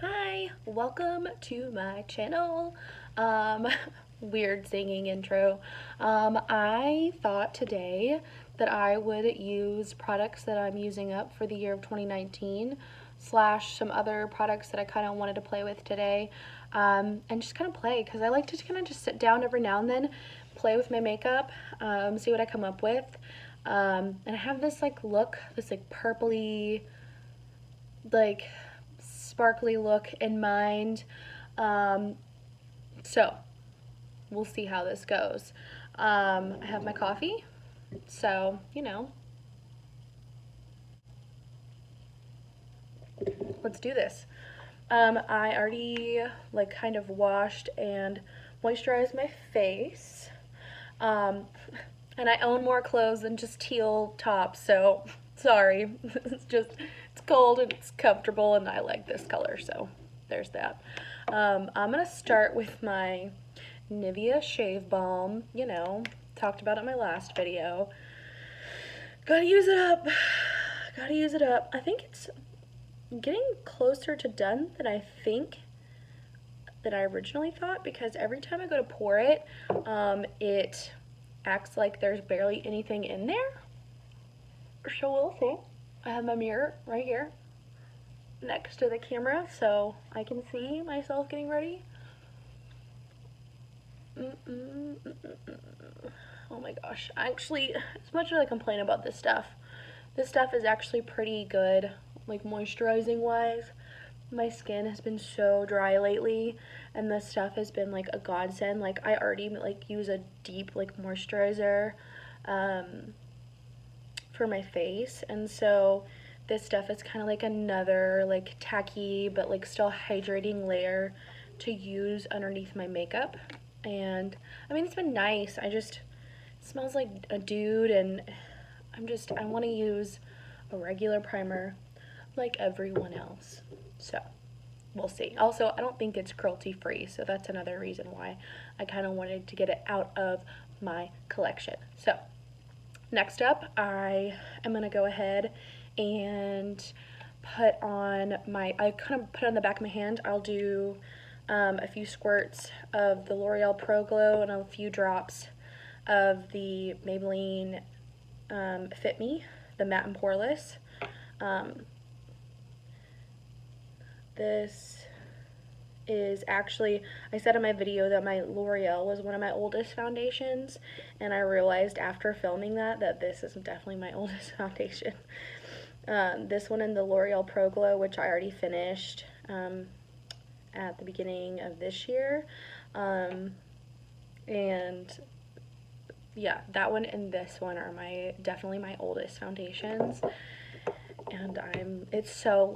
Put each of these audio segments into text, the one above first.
Hi, welcome to my channel. Um, Weird singing intro. I thought today that I would use products that I'm using up for the year of 2019 slash some other products that I kind of wanted to play with today, and just kind of play because I like to kind of just sit down every now and then, play with my makeup, see what I come up with. And I have this like look, this like purpley, like sparkly look in mind. Um, so we'll see how this goes. I have my coffee, so let's do this. I already like kind of washed and moisturized my face. Um, and I own more clothes than just teal tops, so sorry. It's cold and it's comfortable, and I like this color, so there's that. I'm gonna start with my Nivea Shave Balm. Talked about it in my last video. Gotta use it up. Gotta use it up. I think it's getting closer to done than I think that I originally thought, because every time I go to pour it, it acts like there's barely anything in there. So we'll see. I have my mirror right here next to the camera so I can see myself getting ready. Oh my gosh. Actually, as much as I complain about this stuff is actually pretty good, like moisturizing wise. My skin has been so dry lately, and this stuff has been like a godsend. Like I already like use a deep like moisturizer for my face, and so this stuff is kind of like another like tacky but like still hydrating layer to use underneath my makeup. And I mean, it's been nice. It smells like a dude, and I want to use a regular primer like everyone else. So we'll see. Also, I don't think it's cruelty free, so that's another reason why I kind of wanted to get it out of my collection. So next up, I am going to go ahead and I kind of put it on the back of my hand. I'll do a few squirts of the L'Oreal Pro Glow and a few drops of the Maybelline Fit Me, the matte and poreless. This is actually, I said in my video that my L'Oreal was one of my oldest foundations, and I realized after filming that this is definitely my oldest foundation. This one in the L'Oreal Pro Glow, which I already finished at the beginning of this year. And yeah, that one and this one are definitely my oldest foundations. And it's so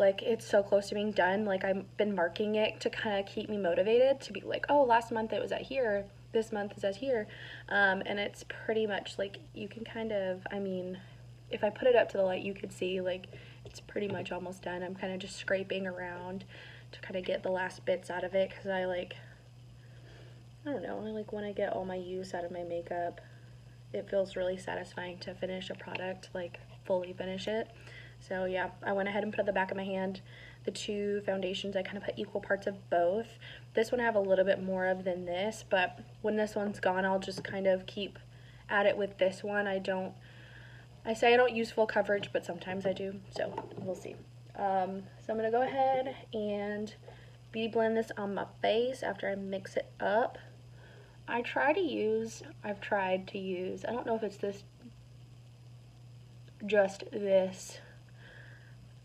close to being done. Like I've been marking it to kind of keep me motivated to be like, oh, last month it was at here, this month is at here. And it's pretty much like you can kind of, I mean, if I put it up to the light, you could see like it's pretty much almost done. I'm kind of just scraping around to kind of get the last bits out of it, because I don't know, I like when I get all my use out of my makeup, it feels really satisfying to finish a product, like fully finish it. So yeah, I went ahead and put it at the back of my hand. The two foundations, I kind of put equal parts of both. This one I have a little bit more of than this, but when this one's gone, I'll just kind of keep at it with this one. I say I don't use full coverage, but sometimes I do, so we'll see. So I'm gonna go ahead and beauty blend this on my face after I mix it up. I've tried to use, I don't know if it's just this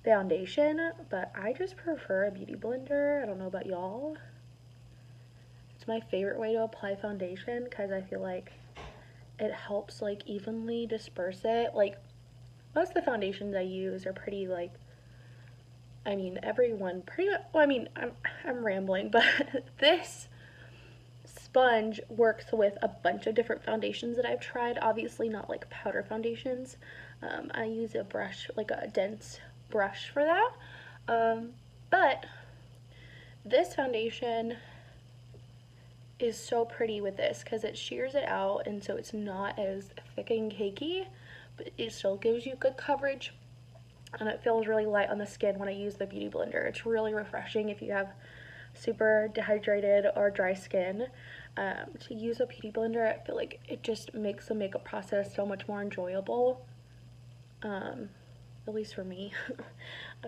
foundation, but I just prefer a beauty blender. I don't know about y'all. It's my favorite way to apply foundation because I feel like it helps like evenly disperse it. Like most of the foundations I use are pretty like, I mean, everyone pretty much, well, I mean, I'm rambling, but this sponge works with a bunch of different foundations that I've tried. Obviously not like powder foundations. I use a brush, like a dense brush for that. But this foundation is so pretty with this because it shears it out, and so it's not as thick and cakey, but it still gives you good coverage. and it feels really light on the skin when I use the Beauty Blender. It's really refreshing if you have super dehydrated or dry skin. To use a Beauty Blender, I feel like it just makes the makeup process so much more enjoyable. At least for me.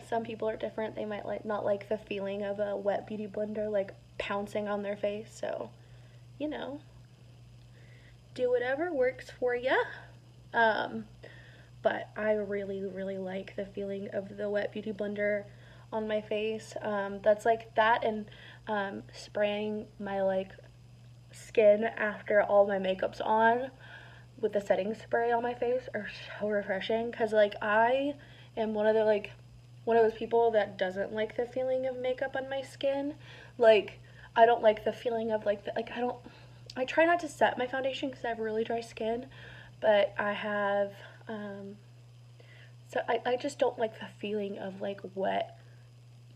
Some people are different. They might not like the feeling of a wet Beauty Blender like pouncing on their face. So, you know, do whatever works for you. But I really, really like the feeling of the wet Beauty Blender on my face. That's like that, and spraying my like skin after all my makeup's on with the setting spray on my face are so refreshing, because like I am one of those people that doesn't like the feeling of makeup on my skin. Like, I don't like the feeling of like I try not to set my foundation because I have really dry skin, but I have so I just don't like the feeling of like wet,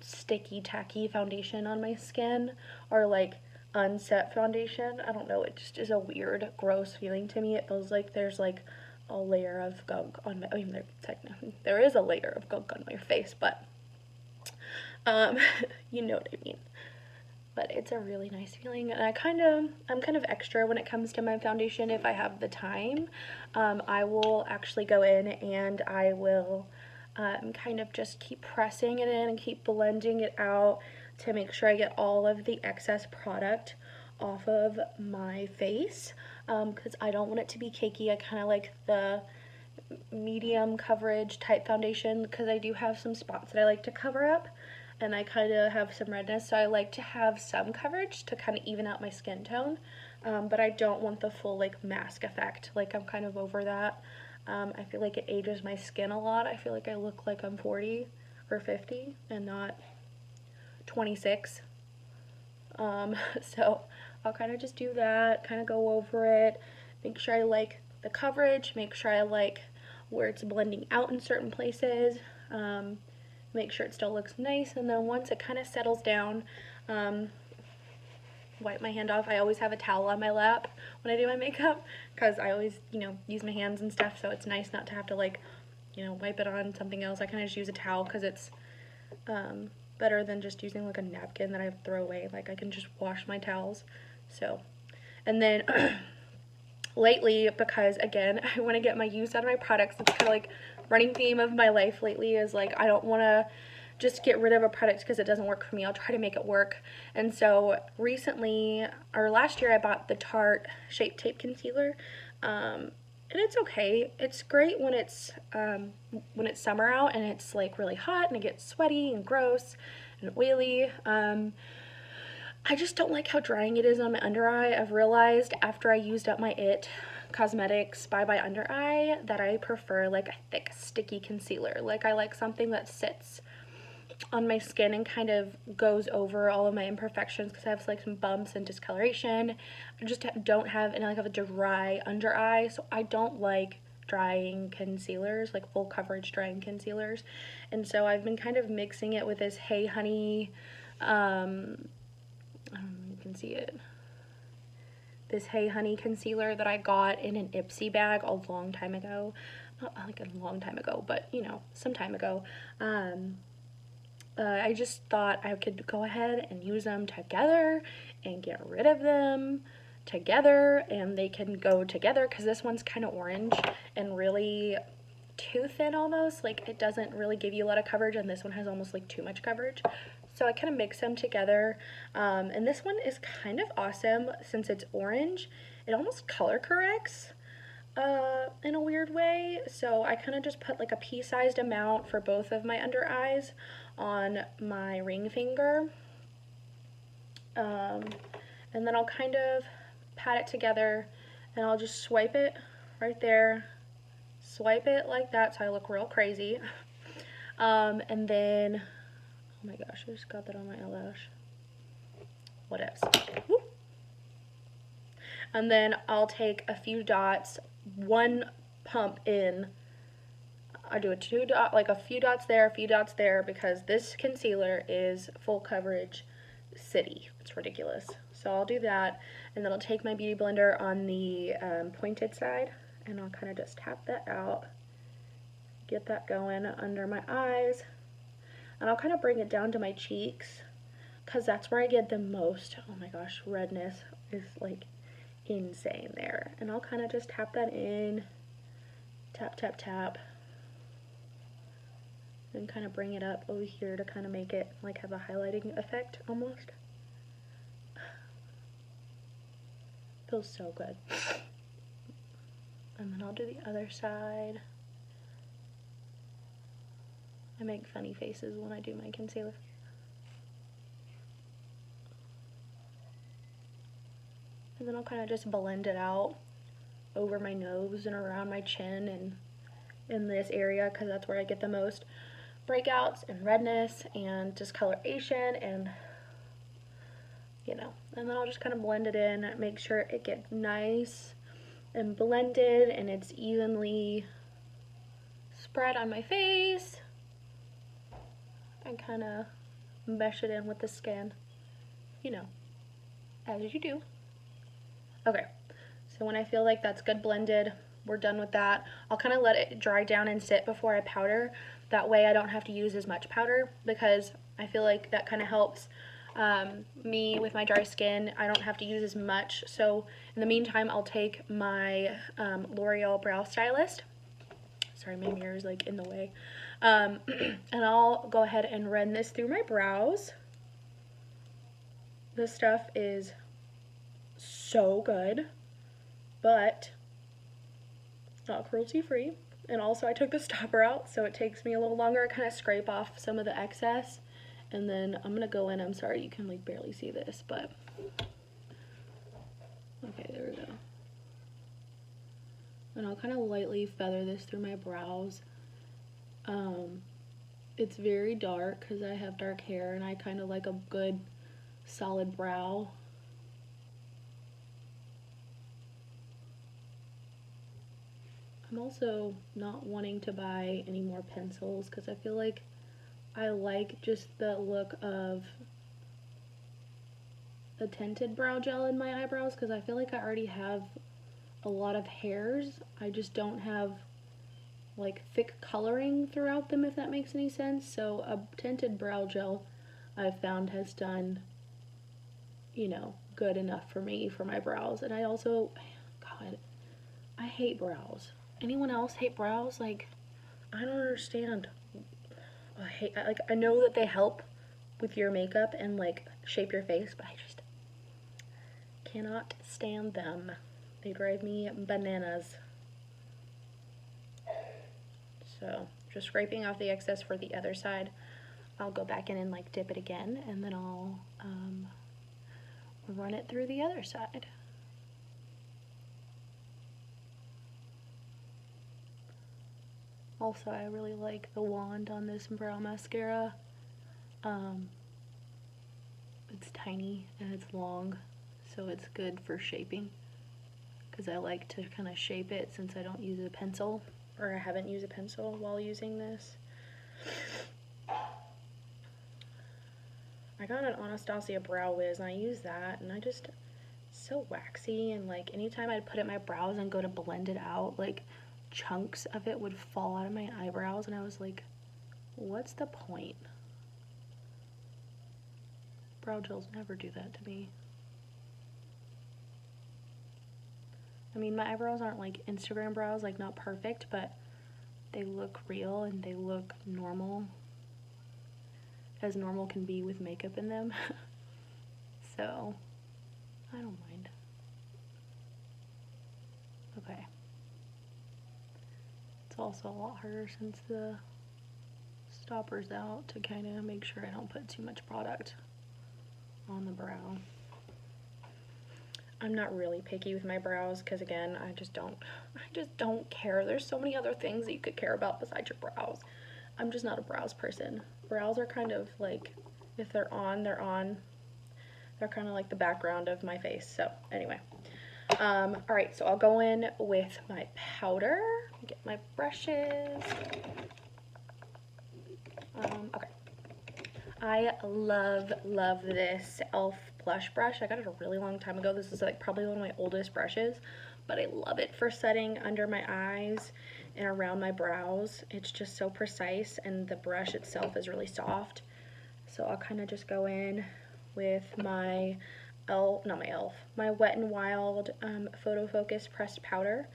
sticky, tacky foundation on my skin, or like unset foundation. I don't know, it just is a weird, gross feeling to me. It feels like there's like a layer of gunk on my, I mean, there is a layer of gunk on my face, but you know what I mean. But it's a really nice feeling, and I'm kind of extra when it comes to my foundation. If I have the time, I will actually go in and I will kind of just keep pressing it in and keep blending it out to make sure I get all of the excess product off of my face, because I don't want it to be cakey. I kind of like the medium coverage type foundation, because I do have some spots that I like to cover up, and I kind of have some redness, so I like to have some coverage to kind of even out my skin tone, but I don't want the full like mask effect. Like, I'm kind of over that. I feel like it ages my skin a lot. I feel like I look like I'm 40 or 50 and not 26. So I'll kind of just do that, kind of go over it, make sure I like the coverage, make sure I like where it's blending out in certain places, make sure it still looks nice, and then once it kind of settles down, wipe my hand off. I always have a towel on my lap when I do my makeup, because I always, use my hands and stuff, so it's nice not to have to like, wipe it on something else. I kind of just use a towel because it's better than just using like a napkin that I throw away. Like, I can just wash my towels. So, and then lately, because again, I want to get my use out of my products, it's kind of like running theme of my life lately is like, I don't want to just get rid of a product because it doesn't work for me. I'll try to make it work. And so recently, or last year, I bought the Tarte Shape Tape Concealer, and it's okay. It's great when it's summer out and it's like really hot and it gets sweaty and gross and oily. I just don't like how drying it is on my under eye. I've realized after I used up my IT Cosmetics Bye Bye Under Eye that I prefer like a thick, sticky concealer. Like, I like something that sits on my skin and kind of goes over all of my imperfections, because I have like some bumps and discoloration. I just don't have, and I have a dry under eye, so I don't like drying concealers, like full coverage drying concealers. And so I've been kind of mixing it with this Hey Honey, you can see it, this Hey Honey concealer that I got in an Ipsy bag a long time ago. Not like a long time ago, but some time ago. I just thought I could go ahead and use them together and get rid of them together, and they can go together, because this one's kind of orange and really too thin almost. Like, it doesn't really give you a lot of coverage, and this one has almost like too much coverage. So I kind of mix them together, and this one is kind of awesome since it's orange. It almost color corrects in a weird way. So I kind of just put like a pea-sized amount for both of my under eyes on my ring finger, and then I'll kind of pat it together, and I'll just swipe it right there, swipe it like that so I look real crazy, and then, oh my gosh, I just got that on my eyelash, what else? Woo. And then I'll take a few dots, one pump in, I do a few dots there, because this concealer is full coverage city. It's ridiculous. So I'll do that, and then I'll take my Beauty Blender on the pointed side, and I'll kind of just tap that out, get that going under my eyes. And I'll kind of bring it down to my cheeks because that's where I get the most, oh my gosh, redness is like insane there. And I'll kind of just tap that in, tap, tap, tap, and kind of bring it up over here to kind of make it like have a highlighting effect almost. Feels so good. And then I'll do the other side. I make funny faces when I do my concealer. And then I'll kind of just blend it out over my nose and around my chin and in this area because that's where I get the most breakouts and redness and discoloration and, you know. And then I'll just kind of blend it in, make sure it gets nice and blended and it's evenly spread on my face, and kind of mesh it in with the skin, you know, as you do. Okay, so when I feel like that's good blended, we're done with that. I'll kind of let it dry down and sit before I powder. That way I don't have to use as much powder because I feel like that kind of helps me with my dry skin. I don't have to use as much. So in the meantime, I'll take my L'Oreal Brow Stylist. Sorry, my mirror is like in the way. And I'll go ahead and run this through my brows. This stuff is so good, but it's not cruelty free. And also I took the stopper out, so it takes me a little longer to kind of scrape off some of the excess. And then I'm gonna go in, I'm sorry you can like barely see this, but okay, there we go. And I'll kind of lightly feather this through my brows. It's very dark because I have dark hair and I kind of like a good solid brow. I'm also not wanting to buy any more pencils because I feel like I like just the look of a tinted brow gel in my eyebrows because I feel like I already have a lot of hairs. I just don't have like thick coloring throughout them, if that makes any sense. So a tinted brow gel I've found has done, you know, good enough for me for my brows. And I also, God, I hate brows. Anyone else hate brows? Like, I don't understand. I know that they help with your makeup and like shape your face, but I just cannot stand them. They drive me bananas. So just scraping off the excess for the other side. I'll go back in and like dip it again, and then I'll run it through the other side. Also, I really like the wand on this brow mascara. It's tiny and it's long, so it's good for shaping because I like to kind of shape it since I don't use a pencil, or I haven't used a pencil while using this. I got an Anastasia Brow Wiz and I use that, and it's so waxy, and like anytime I'd put it in my brows and go to blend it out, like chunks of it would fall out of my eyebrows, and I was like, what's the point? Brow gels never do that to me. I mean, my eyebrows aren't like Instagram brows, like not perfect, but they look real and they look normal, as normal can be with makeup in them. So I don't mind. Okay. It's also a lot harder since the stopper's out to kind of make sure I don't put too much product on the brow. I'm not really picky with my brows because, again, I just don't care. There's so many other things that you could care about besides your brows. I'm just not a brows person. Brows are kind of like, if they're on, they're on. They're kind of like the background of my face. So anyway, all right, so I'll go in with my powder, get my brushes. Okay, I love this e.l.f. blush brush. I got it a really long time ago. This is like probably one of my oldest brushes, but I love it for setting under my eyes and around my brows. It's just so precise, and the brush itself is really soft. So I'll kind of just go in with my my Wet n Wild Photo Focus pressed powder.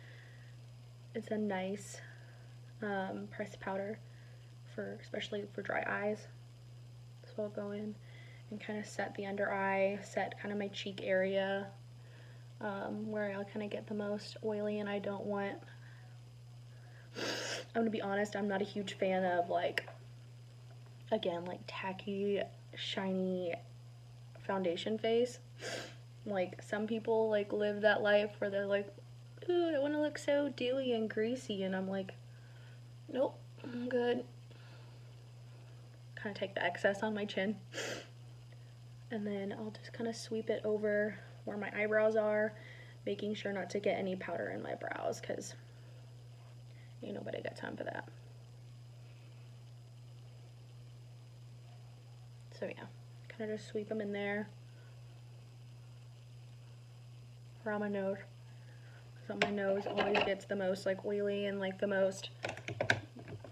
It's a nice pressed powder especially for dry eyes. So I'll go in and kind of set the under eye, set kind of my cheek area where I'll kind of get the most oily, and I don't want, I'm gonna be honest, I'm not a huge fan of like, again, like tacky, shiny foundation face. Like some people like live that life where they're like, ooh, I want to look so dewy and greasy, and I'm like, nope, I'm good. Kind of take the excess on my chin, and then I'll just kind of sweep it over where my eyebrows are, making sure not to get any powder in my brows, because ain't nobody got time for that. So yeah, kind of just sweep them in there around my nose. So my nose always gets the most like oily and like the most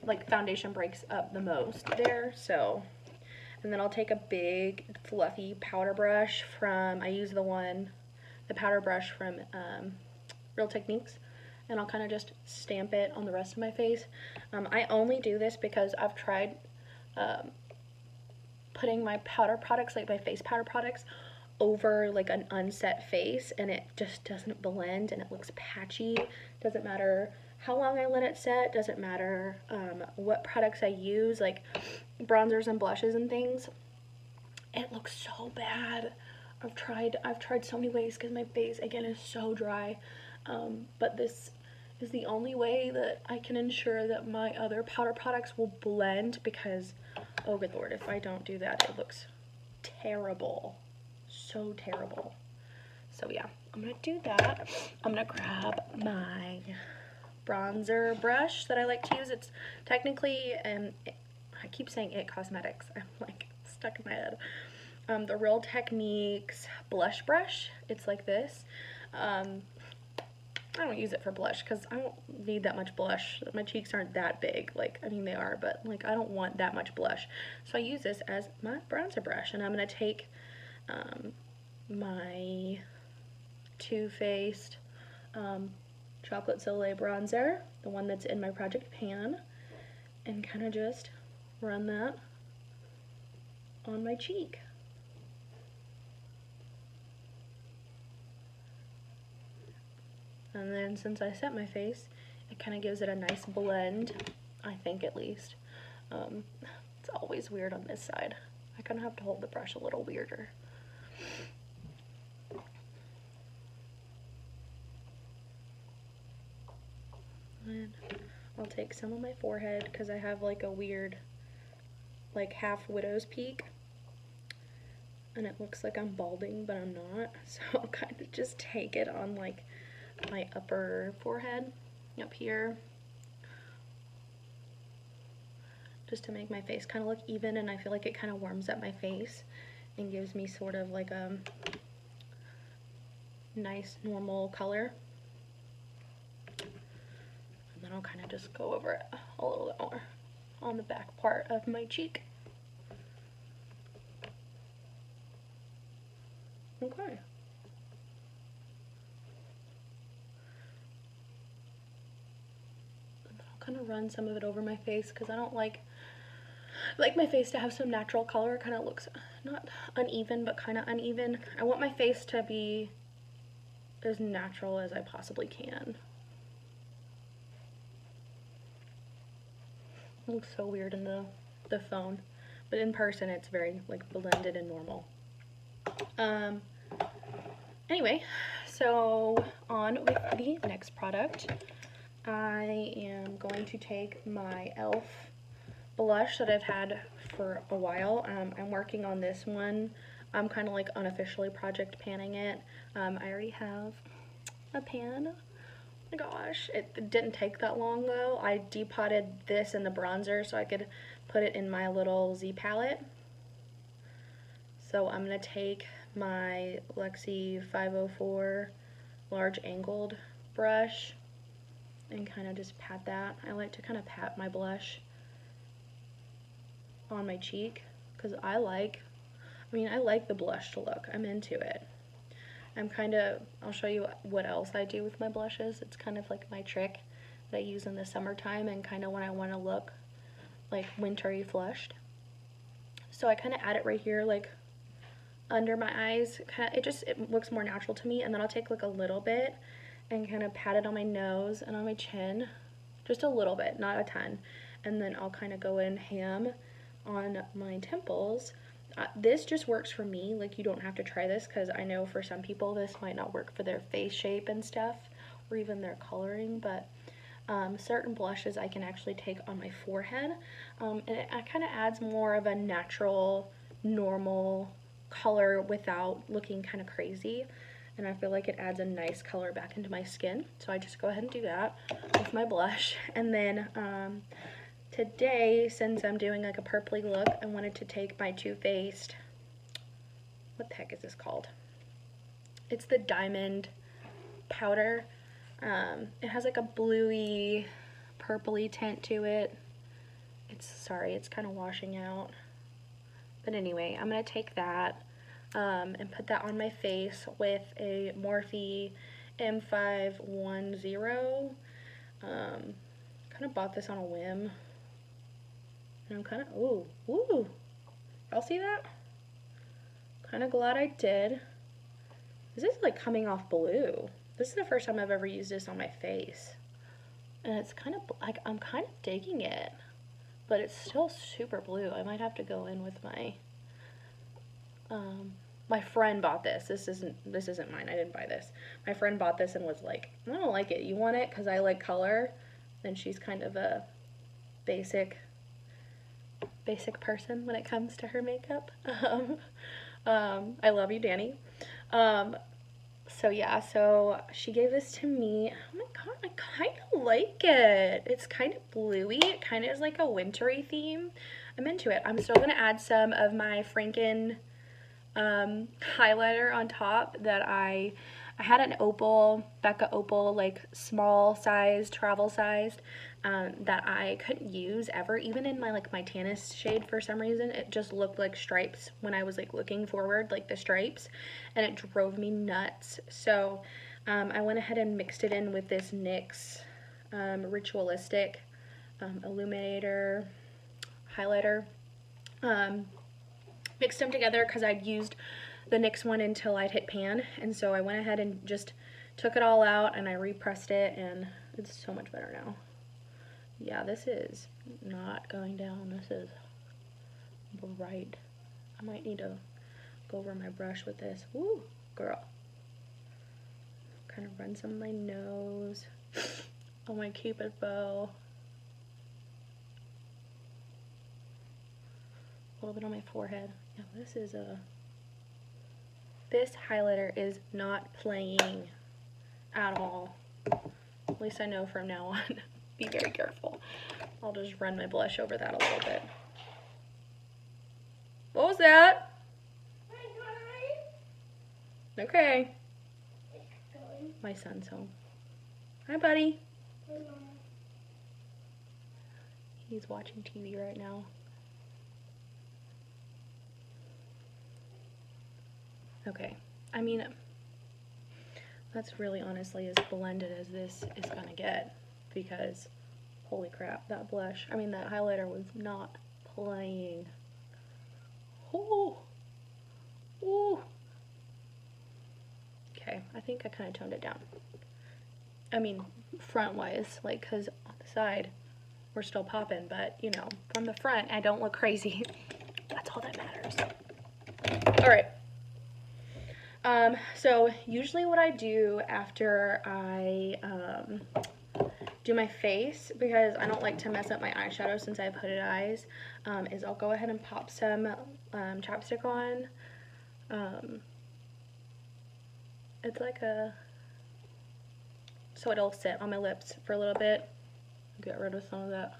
like foundation breaks up the most there. So, and then I'll take a big fluffy powder brush from, I use the powder brush from Real Techniques, and I'll kind of just stamp it on the rest of my face. I only do this because I've tried putting my powder products, like my face powder products, over like an unset face, and it just doesn't blend and it looks patchy. Doesn't matter how long I let it set, doesn't matter what products I use, like bronzers and blushes and things. It looks so bad. I've tried so many ways because my face again is so dry, but this is the only way that I can ensure that my other powder products will blend, because oh good lord, if I don't do that it looks terrible. So terrible. So yeah, I'm gonna do that. I'm gonna grab my bronzer brush that I like to use. It's technically, I keep saying It Cosmetics. I'm like stuck in my head. The Real Techniques blush brush. It's like this. I don't use it for blush because I don't need that much blush. My cheeks aren't that big. Like, I mean they are, but like I don't want that much blush. So I use this as my bronzer brush, and I'm gonna take my Too Faced Chocolate Soleil bronzer, the one that's in my project pan, and kind of just run that on my cheek. And then since I set my face, it kind of gives it a nice blend, I think at least. It's always weird on this side. I kind of have to hold the brush a little weirder. And I'll take some on my forehead because I have like a weird, like half widow's peak, and it looks like I'm balding, but I'm not. So I'll kind of just take it on like my upper forehead up here, just to make my face kind of look even, and I feel like it kind of warms up my face and gives me sort of like a nice normal color. And then I'll kind of just go over it a little bit more on the back part of my cheek. Okay. And then I'll kind of run some of it over my face because I don't like my face to have some natural color. It kind of looks not uneven, but kind of uneven. I want my face to be as natural as I possibly can. It looks so weird in the phone, but in person it's very like blended and normal. Anyway, so on with the next product. I am going to take my e.l.f. blush that I've had for a while. I'm working on this one. I'm kind of like unofficially project panning it. I already have a pan. Oh my gosh, it didn't take that long though. I depotted this in the bronzer so I could put it in my little Z palette. So I'm going to take my Lexi 504 large angled brush, and kind of just pat that. I like to kind of pat my blush on my cheek because I like the blush to look. I'm into it. I'll show you what else I do with my blushes. It's kind of like my trick that I use in the summertime and kind of when I want to look like wintry flushed. So I kind of add it right here, like under my eyes. It looks more natural to me. And then I'll take like a little bit and kind of pat it on my nose and on my chin, just a little bit, not a ton. And then I'll kind of go in ham on my temples. This just works for me. Like, you don't have to try this because I know for some people this might not work for their face shape and stuff, or even their coloring, but certain blushes I can actually take on my forehead, and it kind of adds more of a natural, normal color without looking kind of crazy, and I feel like it adds a nice color back into my skin. So I just go ahead and do that with my blush. And then today, since I'm doing like a purpley look, I wanted to take my Too Faced, what the heck is this called? It's the Diamond Powder. It has like a bluey, purpley tint to it. It's kind of washing out. But anyway, I'm going to take that and put that on my face with a Morphe M510. Kind of bought this on a whim. And I'm kind of, ooh, y'all see that? Kind of glad I did. This is like coming off blue. This is the first time I've ever used this on my face. And it's kind of, like, I'm kind of digging it. But it's still super blue. I might have to go in with my, my friend bought this. This isn't mine. I didn't buy this. My friend bought this and was like, I don't like it. You want it? Because I like color. And she's kind of a basic person when it comes to her makeup. I love you, Danny. So yeah, so she gave this to me. Oh my god, I kind of like it. It's kind of bluey. It kind of is like a wintry theme. I'm into it. I'm still going to add some of my Franken highlighter on top that I had an opal, Becca opal, like small size, travel sized, that I couldn't use ever, even in my tannest shade. For some reason it just looked like stripes when I was like looking forward, like the stripes, and it drove me nuts. So I went ahead and mixed it in with this NYX Ritualistic Illuminator highlighter. Mixed them together because I'd used the NYX one until I'd hit pan, and so I went ahead and just took it all out and I repressed it, and it's so much better now. Yeah, this is not going down. This is bright. I might need to go over my brush with this. Woo, girl. Kind of run some of my nose on my Cupid bow. A little bit on my forehead. Yeah, this highlighter is not playing at all. At least I know from now on. Be very careful. I'll just run my blush over that a little bit. What was that? Okay. My son's home. Hi, buddy. He's watching TV right now. Okay. I mean, that's really honestly as blended as this is gonna get, because holy crap, that highlighter was not playing. Ooh. Ooh. Okay, I think I kind of toned it down. I mean, front-wise, like, because on the side, we're still popping, but, you know, from the front, I don't look crazy. That's all that matters. Alright. So, usually what I do after I, do my face, because I don't like to mess up my eyeshadow since I have hooded eyes, is I'll go ahead and pop some chapstick on. It's like so it'll sit on my lips for a little bit. Get rid of some of that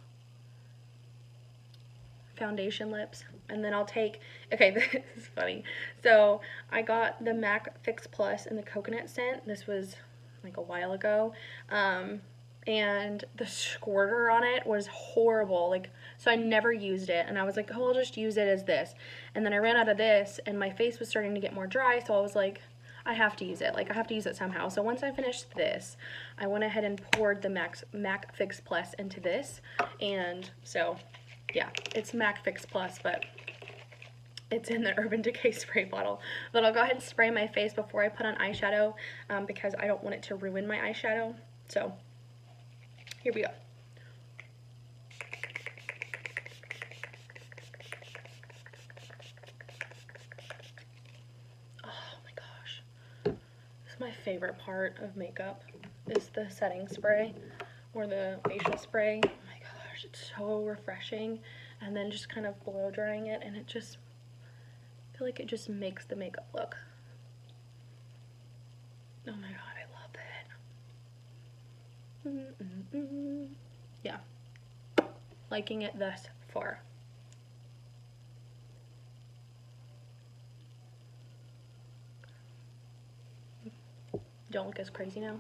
foundation lips. And then I'll take, okay, this is funny. So I got the MAC Fix Plus in the coconut scent. This was like a while ago. and the squirter on it was horrible. Like, so I never used it, and I was like, oh, I'll just use it as this. And then I ran out of this, and my face was starting to get more dry, so I was like, I have to use it. Like, I have to use it somehow. So once I finished this, I went ahead and poured the MAC Fix Plus into this. And so, yeah, it's MAC Fix Plus, but it's in the Urban Decay spray bottle. But I'll go ahead and spray my face before I put on eyeshadow because I don't want it to ruin my eyeshadow. So, here we go. My favorite part of makeup is the setting spray or the facial spray. Oh my gosh, it's so refreshing. And then just kind of blow drying it, and it just, I feel like it just makes the makeup look. Oh my god, I love it. Yeah, liking it thus far. Don't look as crazy now.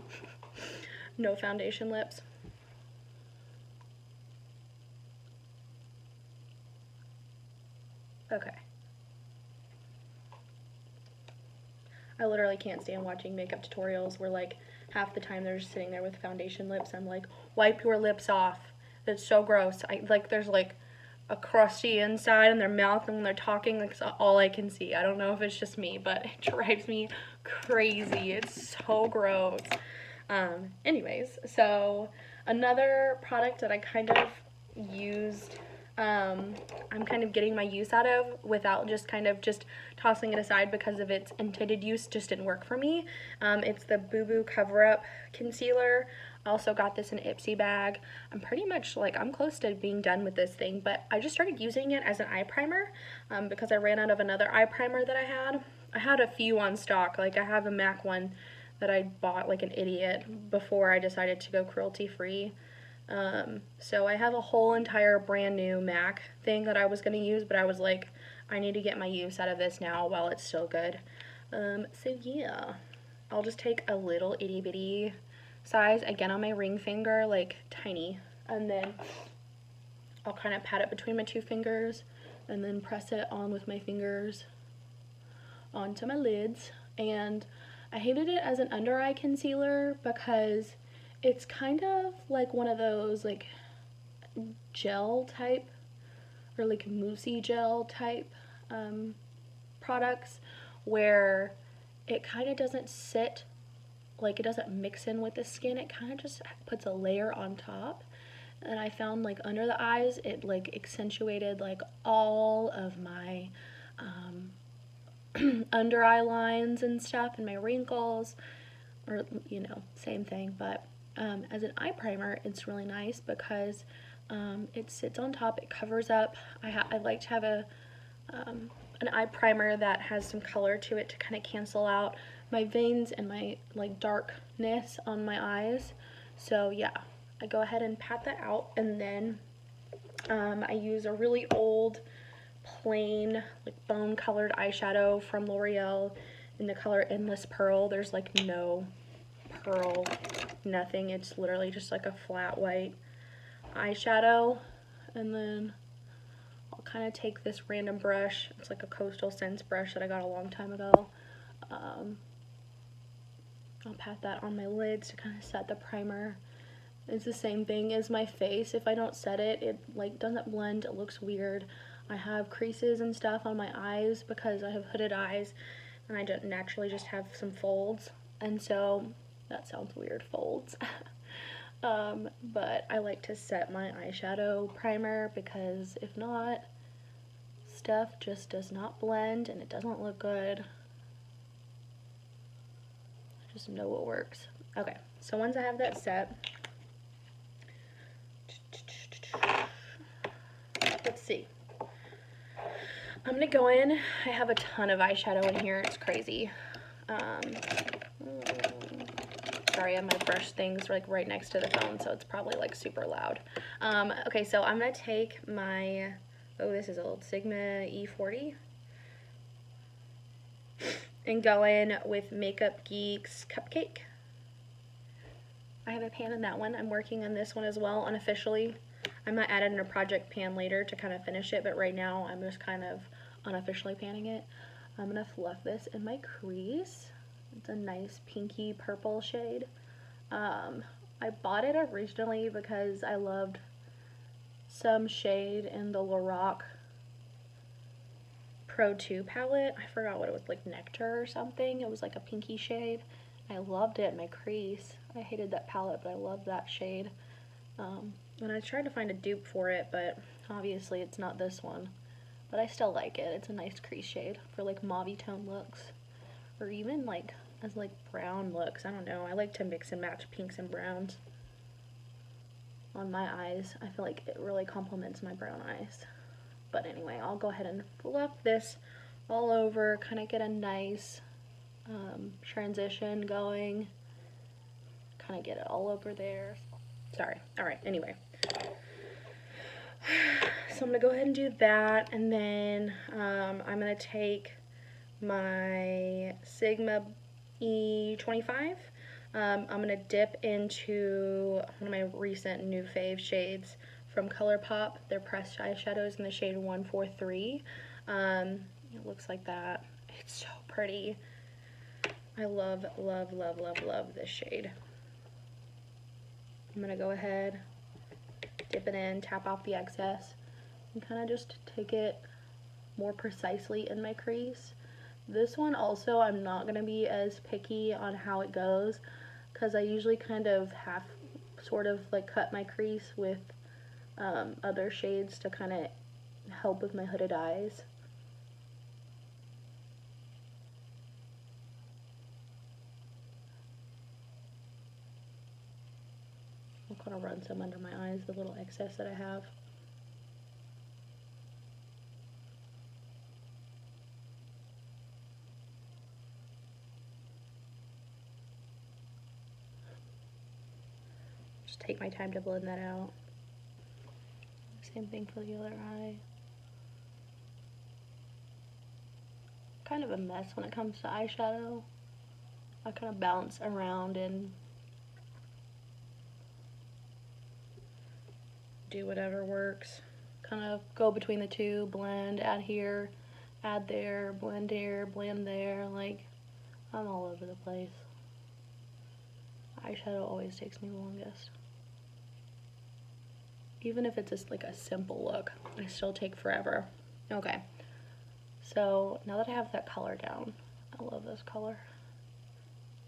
No foundation lips. Okay. I literally can't stand watching makeup tutorials where like half the time they're just sitting there with foundation lips. I'm like, wipe your lips off. That's so gross. There's like a crusty inside in their mouth, and when they're talking, that's all I can see. I don't know if it's just me, but it drives me crazy. It's so gross. Anyways, so another product that I kind of used, I'm kind of getting my use out of without just kind of just tossing it aside because of its intended use just didn't work for me. It's the Boo Boo Cover Up Concealer. I also got this in an Ipsy bag. I'm pretty much like, I'm close to being done with this thing, but I just started using it as an eye primer because I ran out of another eye primer that I had. I had a few on stock. Like, I have a MAC one that I bought like an idiot before I decided to go cruelty free. So I have a whole entire brand new MAC thing that I was going to use, but I was like, I need to get my use out of this now while it's still good. So yeah, I'll just take a little itty bitty size again on my ring finger, like tiny, and then I'll kind of pat it between my two fingers and then press it on with my fingers onto my lids. And I hated it as an under eye concealer because it's kind of like one of those like gel type or like moussey gel type products where it kind of doesn't sit, like it doesn't mix in with the skin. It kind of just puts a layer on top. And I found like under the eyes, it like accentuated like all of my under eye lines and stuff and my wrinkles, or you know, same thing. But as an eye primer, it's really nice because it sits on top, it covers up. I like to have an eye primer that has some color to it to kind of cancel out my veins and my like darkness on my eyes. So yeah, I go ahead and pat that out, and then I use a really old plain like bone colored eyeshadow from L'Oreal in the color Endless Pearl. There's like no pearl, nothing. It's literally just like a flat white eyeshadow. And then I'll kind of take this random brush. It's like a Coastal Scents brush that I got a long time ago. I'll pat that on my lids to kind of set the primer. It's the same thing as my face. If I don't set it, it like doesn't blend. It looks weird. I have creases and stuff on my eyes because I have hooded eyes, and I don't naturally just have some folds. And so that sounds weird, folds. But I like to set my eyeshadow primer because if not, stuff just does not blend and it doesn't look good. I just know what works. Okay, so once I have that set, let's see. I'm gonna go in. I have a ton of eyeshadow in here. It's crazy. Sorry, I have my brush things like right next to the phone, so it's probably like super loud. Okay, so I'm gonna take my, oh, this is old Sigma E40, and go in with Makeup Geek's Cupcake. I have a pan in that one. I'm working on this one as well, unofficially. I might add it in a project pan later to kind of finish it, but right now I'm just kind of unofficially panning it. I'm gonna fluff this in my crease. It's a nice pinky purple shade. I bought it originally because I loved some shade in the Lorac Pro 2 palette. I forgot what it was, like Nectar or something. It was like a pinky shade. I loved it in my crease. I hated that palette, but I loved that shade. And I tried to find a dupe for it, but obviously it's not this one. But I still like it. It's a nice crease shade for like mauve tone looks. Or even like as like brown looks. I don't know. I like to mix and match pinks and browns on my eyes. I feel like it really complements my brown eyes. But anyway, I'll go ahead and fluff this all over, kind of get a nice transition going. Kind of get it all over there. Sorry. Alright, anyway. So I'm going to go ahead and do that, and then I'm going to take my Sigma E25. I'm going to dip into one of my recent new fave shades from ColourPop. They're pressed eyeshadows in the shade 143. It looks like that. It's so pretty. I love, love, love, love, love this shade. I'm going to go ahead, dip it in, tap off the excess, and kind of just take it more precisely in my crease. This one also, I'm not going to be as picky on how it goes, because I usually kind of sort of like cut my crease with other shades to kind of help with my hooded eyes. I'll kind of run some under my eyes, the little excess that I have. Just take my time to blend that out. Same thing for the other eye. Kind of a mess when it comes to eyeshadow. I kind of bounce around and do whatever works. Kind of go between the two, blend, add here, add there, blend there, like I'm all over the place. Eyeshadow always takes me the longest. Even if it's just like a simple look, I still take forever. Okay, so now that I have that color down, I love this color.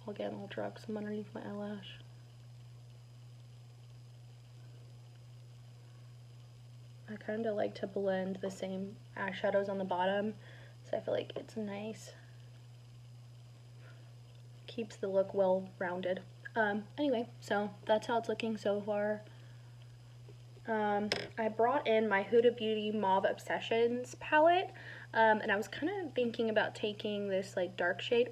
Again, I'll drag some underneath my eyelash. I kind of like to blend the same eyeshadows on the bottom, so I feel like it's nice. Keeps the look well rounded. Anyway, so that's how it's looking so far. I brought in my Huda Beauty Mauve Obsessions palette, and I was kind of thinking about taking this like dark shade,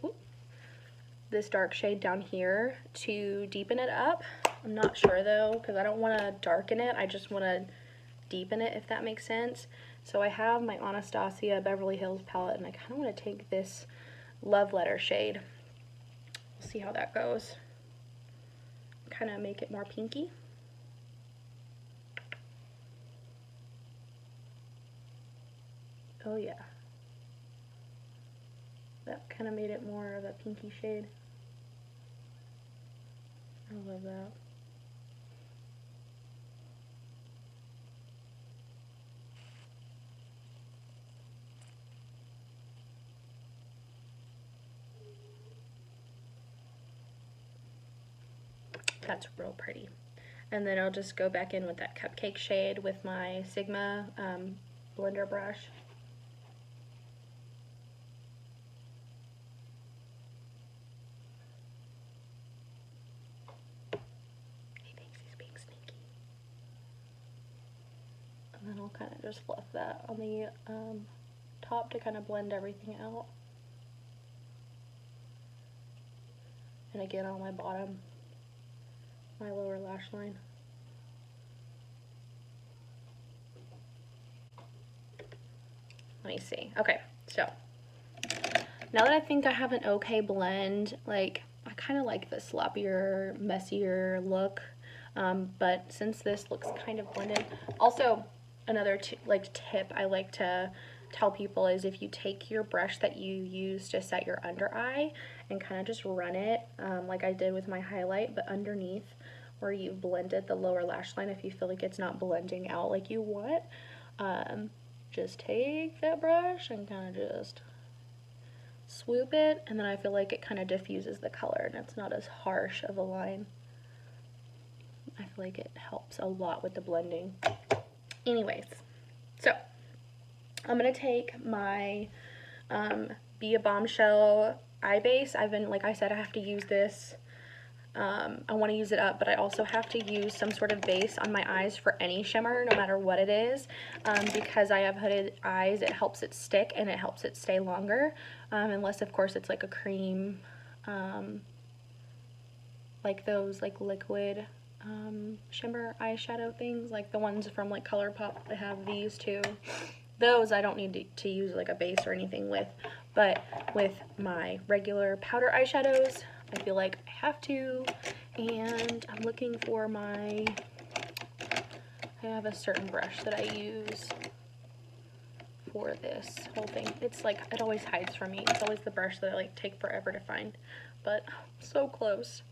this dark shade down here to deepen it up. I'm not sure though, because I don't want to darken it, I just want to deepen it, if that makes sense. So I have my Anastasia Beverly Hills palette, and I kind of want to take this Love Letter shade. We'll see how that goes. Kind of make it more pinky. Oh yeah. That kind of made it more of a pinky shade. I love that. That's real pretty. And then I'll just go back in with that cupcake shade with my Sigma blender brush. He thinks he's being sneaky. And then I'll kind of just fluff that on the top to kind of blend everything out. And again on my bottom, my lower lash line. Let me see. Okay, so now that I think I have an okay blend, like I kind of like the sloppier, messier look, but since this looks kind of blended. Also, another tip I like to tell people is if you take your brush that you use to set your under eye and kind of just run it, like I did with my highlight, but underneath where you've blended the lower lash line, if you feel like it's not blending out like you want, just take that brush and kind of just swoop it, and then I feel like it kind of diffuses the color and it's not as harsh of a line. I feel like it helps a lot with the blending. Anyways, so I'm gonna take my Be a Bombshell eye base. like I said, I have to use this. I want to use it up, but I also have to use some sort of base on my eyes for any shimmer, no matter what it is, because I have hooded eyes. It helps it stick and it helps it stay longer, unless of course it's like a cream, like those like liquid shimmer eyeshadow things, like the ones from like ColourPop. I have these too. Those I don't need to use like a base or anything with, but with my regular powder eyeshadows, I feel like I have to. And I'm looking for I have a certain brush that I use for this whole thing. It's like, it always hides from me. It's always the brush that I like take forever to find, but so close.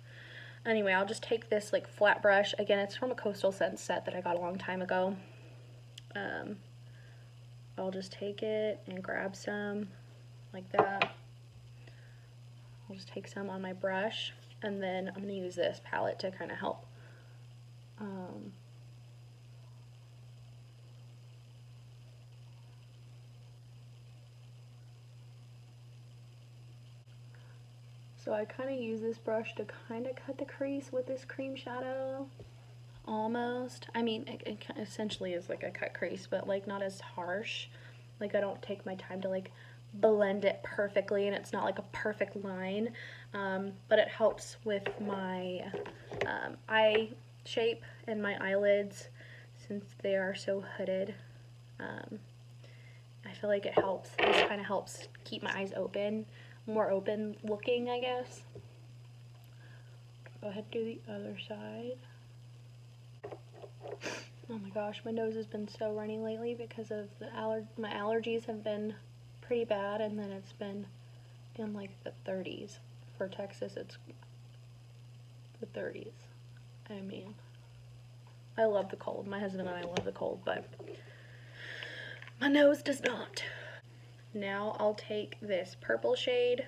Anyway, I'll just take this like flat brush. Again, it's from a Coastal Scents set that I got a long time ago. I'll just take it and grab some like that. I'll just take some on my brush, and then I'm going to use this palette to kind of help. So I kind of use this brush to kind of cut the crease with this cream shadow. Almost. I mean, it essentially is like a cut crease, but like not as harsh. Like I don't take my time to like blend it perfectly, and it's not like a perfect line, but it helps with my eye shape and my eyelids since they are so hooded. I feel like it helps. This kind of helps keep my eyes open, more open looking, I guess. Go ahead and do the other side. Oh my gosh, my nose has been so runny lately because of my allergies have been pretty bad, and then it's been in like the 30s. For Texas, it's the 30s. I mean, I love the cold. My husband and I love the cold, but my nose does not. Now I'll take this purple shade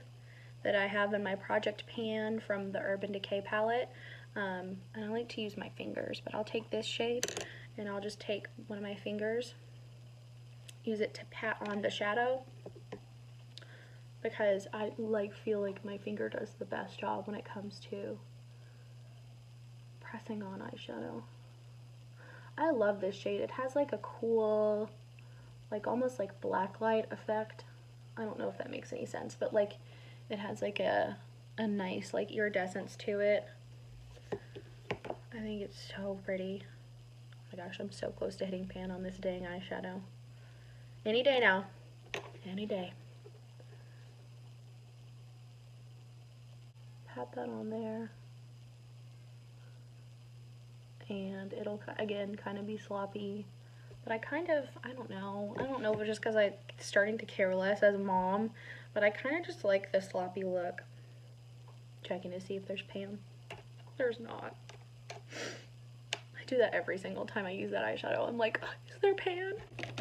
that I have in my Project Pan from the Urban Decay palette. And I like to use my fingers, but I'll take this shade and I'll just take one of my fingers, use it to pat on the shadow, because I feel like my finger does the best job when it comes to pressing on eyeshadow. I love this shade. It has like a cool, like almost like black light effect. I don't know if that makes any sense, but like it has like a nice like iridescence to it. I think it's so pretty. Oh my gosh, I'm so close to hitting pan on this dang eyeshadow. Any day now. Any day. Pat that on there. And it'll, again, kind of be sloppy. But I don't know if it's just because I'm starting to care less as a mom, but I kind of just like the sloppy look. Checking to see if there's pan. There's not. I do that every single time I use that eyeshadow. I'm like, is there pan?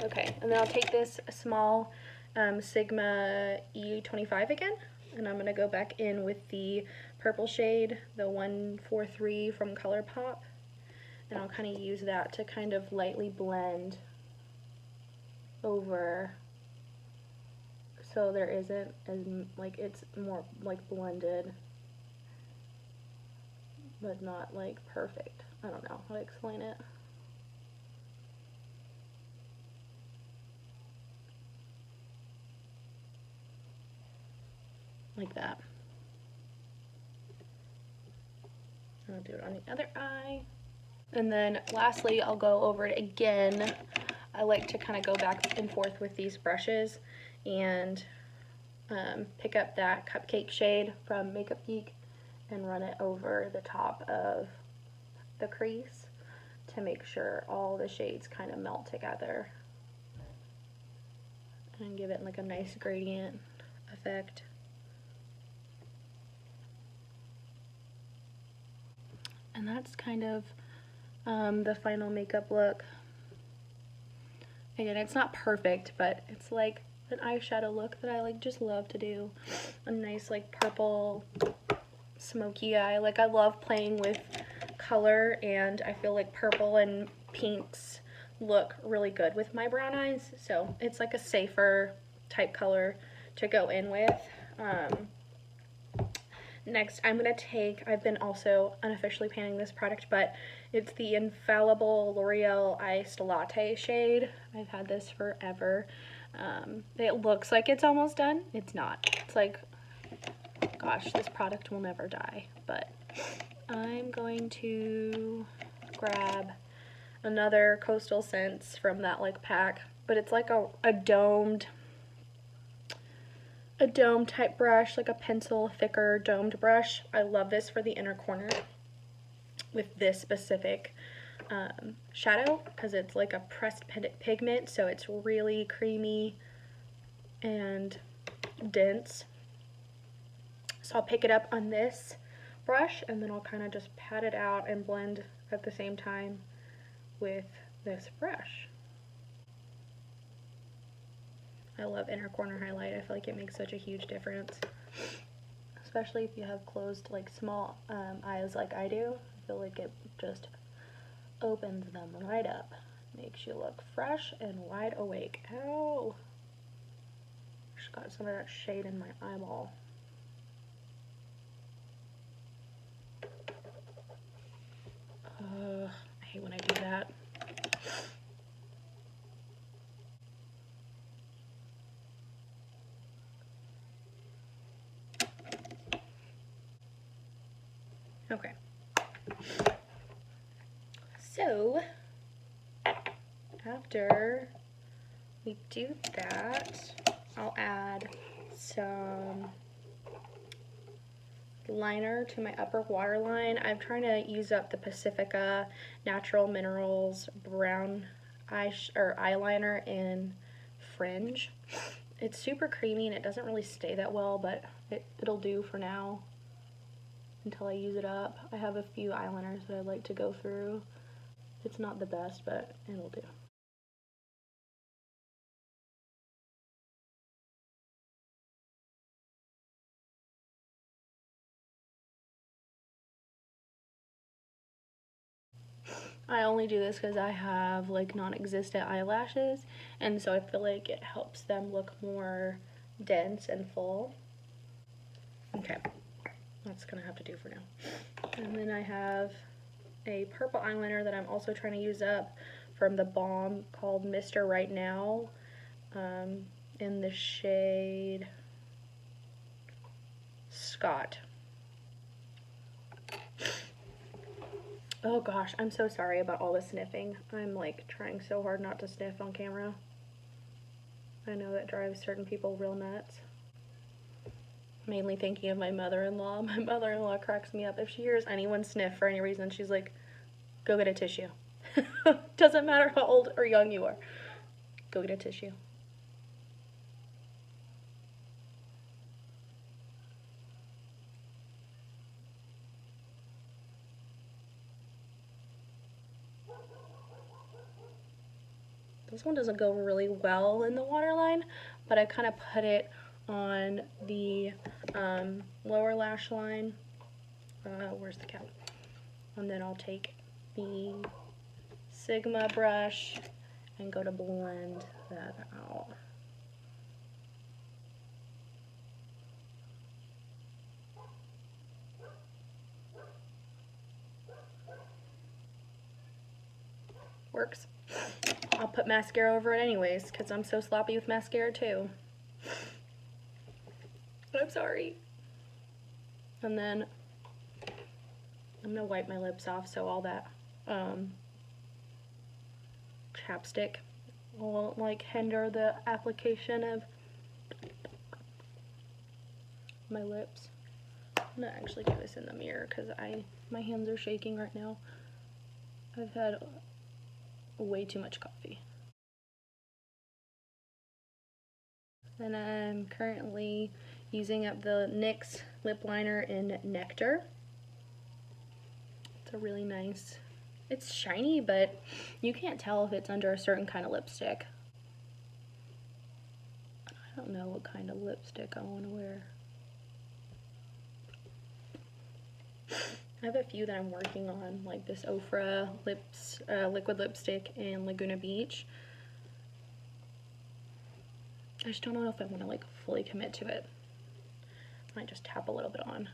Okay, and then I'll take this small Sigma E25 again, and I'm going to go back in with the purple shade, the 143 from ColourPop, and I'll kind of use that to kind of lightly blend over so there isn't as, like, it's more like blended, but not like perfect. I don't know how to explain it. Like that. I'll do it on the other eye. And then lastly, I'll go over it again. I like to kind of go back and forth with these brushes and pick up that Cupcake shade from Makeup Geek and run it over the top of the crease to make sure all the shades kind of melt together and give it like a nice gradient effect. And that's kind of the final makeup look. Again, it's not perfect, but it's like an eyeshadow look that I like just love to do. A nice like purple smoky eye. Like I love playing with color, and I feel like purple and pinks look really good with my brown eyes, so it's like a safer type color to go in with. Next, I'm going to take, I've been also unofficially panning this product, but it's the Infallible L'Oreal Iced Latte shade. I've had this forever. It looks like it's almost done. It's not. It's like, gosh, this product will never die. But I'm going to grab another Coastal Scents from that like pack, but it's like a domed type brush, like a pencil thicker domed brush. I love this for the inner corner with this specific shadow because it's like a pressed pigment, so it's really creamy and dense. So I'll pick it up on this brush and then I'll kind of just pat it out and blend at the same time with this brush. I love inner corner highlight. I feel like it makes such a huge difference, especially if you have closed like small eyes like I do. I feel like it just opens them right up, makes you look fresh and wide awake. Ow! Just got some of that shade in my eyeball. I hate when I do that. Okay. So, after we do that, I'll add some liner to my upper waterline. I'm trying to use up the Pacifica Natural Minerals brown eyeliner in Fringe. It's super creamy and it doesn't really stay that well, but it'll do for now until I use it up. I have a few eyeliners that I like to go through. It's not the best, but it'll do. I only do this because I have like non-existent eyelashes, and so I feel like it helps them look more dense and full. Okay, that's gonna have to do for now. And then I have a purple eyeliner that I'm also trying to use up from the Balm called Mr. Right Now, in the shade Scott. Oh gosh, I'm so sorry about all the sniffing. I'm like trying so hard not to sniff on camera. I know that drives certain people real nuts. Mainly thinking of my mother-in-law. My mother-in-law cracks me up. If she hears anyone sniff for any reason, she's like, go get a tissue. Doesn't matter how old or young you are. Go get a tissue. This one doesn't go really well in the waterline, but I kind of put it on the lower lash line. Where's the cap? And then I'll take the Sigma brush and go to blend that out. Works. I'll put mascara over it anyways because I'm so sloppy with mascara too. I'm sorry. And then I'm gonna wipe my lips off so all that chapstick won't like hinder the application of my lips. I'm gonna actually do this in the mirror because my hands are shaking right now. I've had way too much coffee. And I'm currently using up the NYX lip liner in Nectar. It's a really nice, it's shiny, but you can't tell if it's under a certain kind of lipstick. I don't know what kind of lipstick I want to wear. I have a few that I'm working on, like this Ofra liquid lipstick and Laguna Beach. I just don't know if I want to like fully commit to it. I might just tap a little bit on.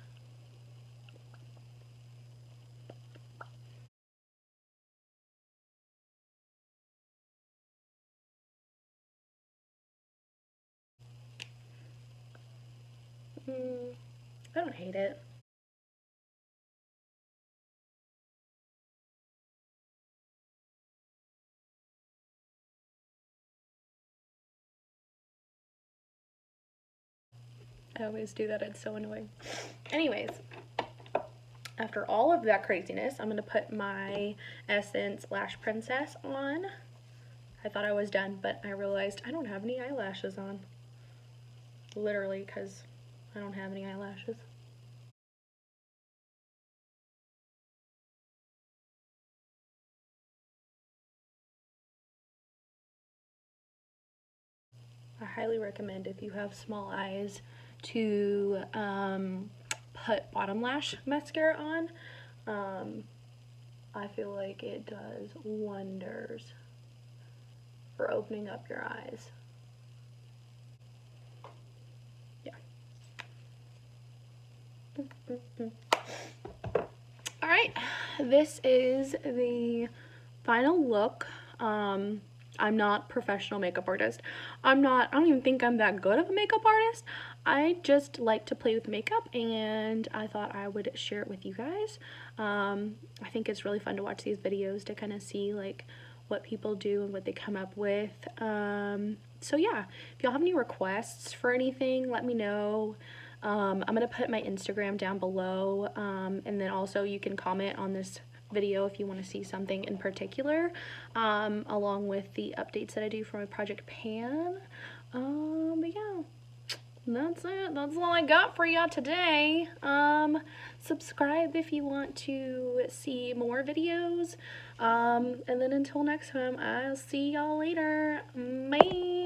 I don't hate it. I always do that, it's so annoying. Anyways, after all of that craziness, I'm gonna put my Essence Lash Princess on. I thought I was done, but I realized I don't have any eyelashes on. Literally, because I don't have any eyelashes. I highly recommend, if you have small eyes, to put bottom lash mascara on. I feel like it does wonders for opening up your eyes. Yeah. Alright, this is the final look. I'm not a professional makeup artist. I don't even think I'm that good of a makeup artist. I just like to play with makeup, and I thought I would share it with you guys. I think it's really fun to watch these videos to kind of see like what people do and what they come up with. So yeah, if y'all have any requests for anything, let me know. I'm gonna put my Instagram down below, and then also you can comment on this video if you want to see something in particular, along with the updates that I do for my Project Pan. But yeah, that's it. That's all I got for y'all today. Subscribe if you want to see more videos. And then until next time, I'll see y'all later. Bye.